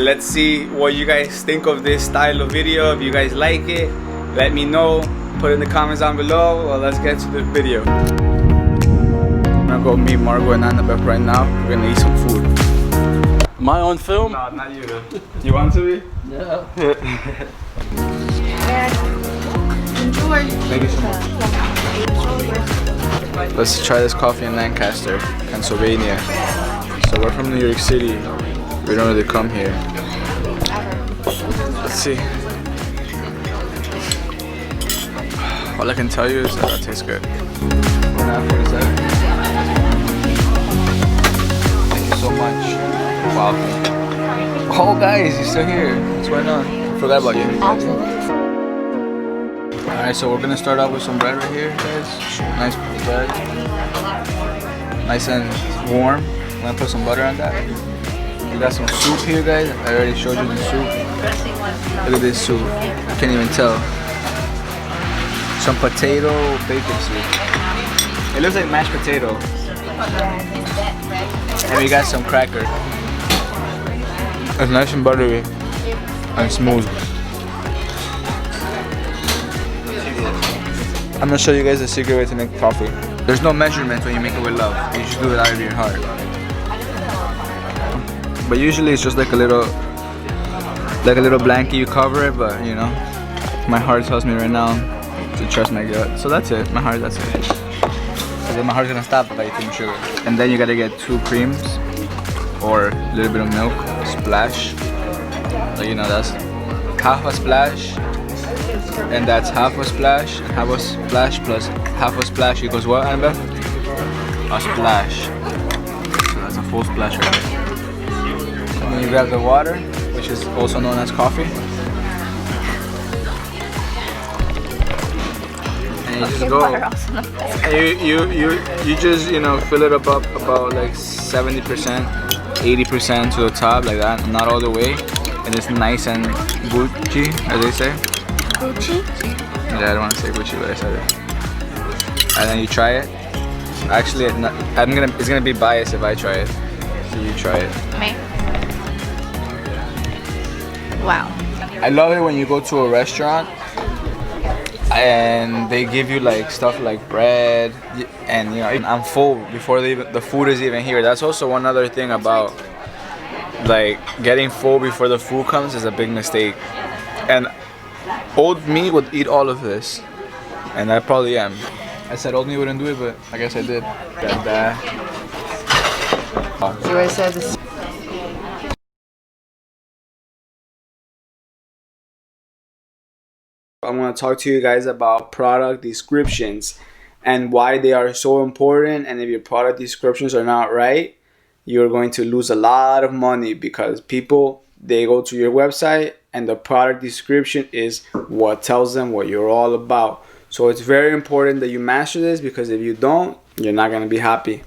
let's see what you guys think of this style of video. If you guys like it, let me know. Put in the comments down below. Well, let's get to the video. I'm gonna go meet Margo and Annabeth right now. We're gonna eat some food. Am I on film? No, not you. You want to be? Yeah. Enjoy. Thank you so much. Let's try this coffee in Lancaster, Pennsylvania. So we're from New York City. We don't really come here. Let's see. All I can tell you is that it tastes good. Thank you so much. Wow. Oh guys, you're still here. What's going on? Forgot about you. Alright, so we're gonna start off with some bread right here, guys. Nice bread. Nice and warm. I'm gonna put some butter on that. We got some soup here, guys. I already showed you the soup. Look at this soup. You can't even tell. Some potato bacon soup. It looks like mashed potato. And we got some cracker. It's nice and buttery and smooth. I'm gonna show you guys the secret way to make coffee. There's no measurement when you make it with love. You just do it out of your heart. But usually it's just like a little blanket you cover it, but you know, my heart tells me right now to trust my gut. So that's it. My heart, that's it. So then my heart's gonna stop by eating sugar. And then you gotta get 2 creams or a little bit of milk, splash. So you know that's half a splash, and that's half a splash, and half a splash plus half a splash equals what, Annabeth? A splash. So that's a full splash right there. And then you grab the water, which is also known as coffee. And you just go. And you just, you know, fill it up about like 70%, 80% to the top, like that, not all the way. And it's nice and Gucci, as they say. Gucci? Yeah, I don't want to say Gucci, but I said it. And then you try it. Actually, it's gonna be biased if I try it. So you try it. Me. Wow. I love it when you go to a restaurant and they give you like stuff like bread, and you know, I'm full before the food is even here. That's also one other thing about like getting full before the food comes is a big mistake. And old me would eat all of this, and I probably am. I said old me wouldn't do it, but I guess I did. So I said this. I'm going to talk to you guys about product descriptions and why they are so important. And if your product descriptions are not right, you're going to lose a lot of money, because people, they go to your website and the product description is what tells them what you're all about. So it's very important that you master this, because if you don't, you're not going to be happy.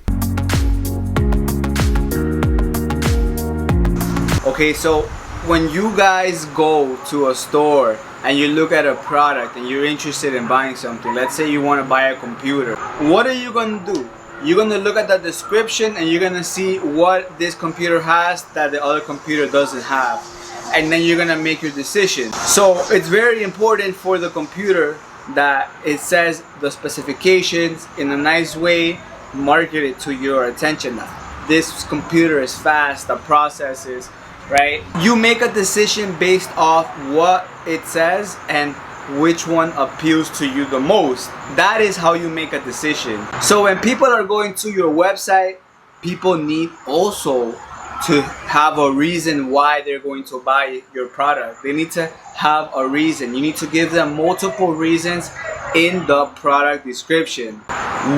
Okay, so when you guys go to a store and you look at a product and you're interested in buying something, let's say you want to buy a computer, what are you going to do? You're going to look at the description and you're going to see what this computer has that the other computer doesn't have, and then you're going to make your decision. So it's very important for the computer that it says the specifications in a nice way, market it to your attention. This computer is fast, the process is right. You make a decision based off what it says and which one appeals to you the most. That is how you make a decision. So when people are going to your website, people need also to have a reason why they're going to buy your product. They need to have a reason. You need to give them multiple reasons in the product description.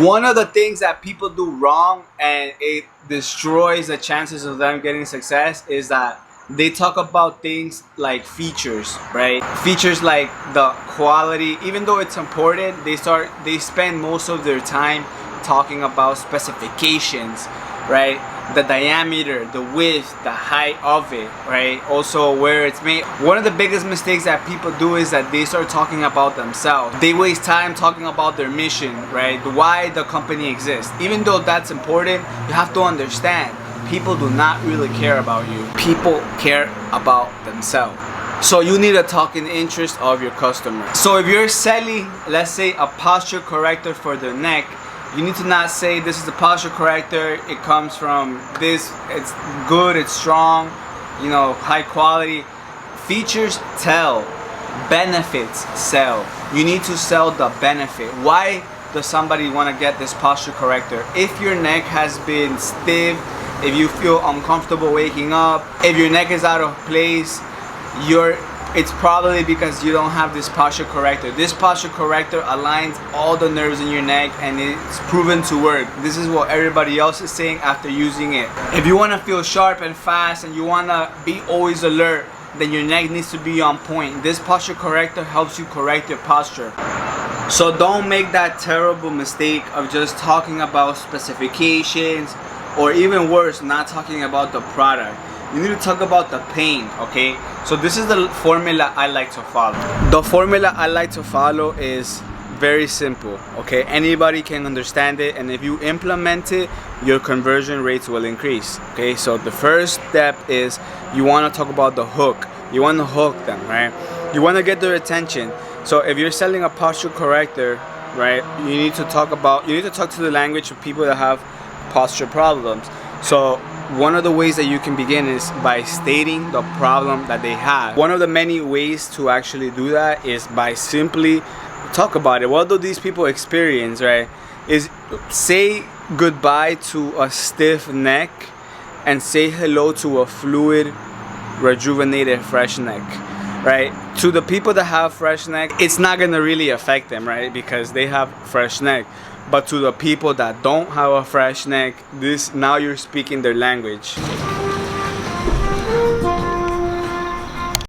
One of the things that people do wrong, and it destroys the chances of them getting success, is that they talk about things like features, right? Features like the quality. Even though it's important, they spend most of their time talking about specifications, right? The diameter, the width, the height of it, right? Also where it's made. One of the biggest mistakes that people do is that they start talking about themselves. They waste time talking about their mission, right? Why the company exists. Even though that's important, you have to understand people do not really care about you. People care about themselves. So you need to talk in the interest of your customer. So if you're selling, let's say, a posture corrector for their neck, you need to not say this is a posture corrector, it comes from this, it's good, it's strong, you know, high quality. Features tell, benefits sell. You need to sell the benefit. Why does somebody want to get this posture corrector? If your neck has been stiff, if you feel uncomfortable waking up, if your neck is out of place, it's probably because you don't have this posture corrector. This posture corrector aligns all the nerves in your neck and it's proven to work. This is what everybody else is saying after using it. If you want to feel sharp and fast and you want to be always alert, then your neck needs to be on point. This posture corrector helps you correct your posture. So don't make that terrible mistake of just talking about specifications, or even worse, not talking about the product. You need to talk about the pain, okay? So this is the formula I like to follow. The formula I like to follow is very simple, okay? Anybody can understand it, and if you implement it, your conversion rates will increase, okay? So the first step is you want to talk about the hook. You want to hook them, right? You want to get their attention. So if you're selling a posture corrector, right, you need to talk to the language of people that have posture problems. So one of the ways that you can begin is by stating the problem that they have. One of the many ways to actually do that is by simply talk about it. What do these people experience, right? Is say goodbye to a stiff neck and say hello to a fluid, rejuvenated, fresh neck, right? To the people that have fresh neck, it's not gonna really affect them, right? Because they have fresh neck. But to the people that don't have a fresh neck, now you're speaking their language.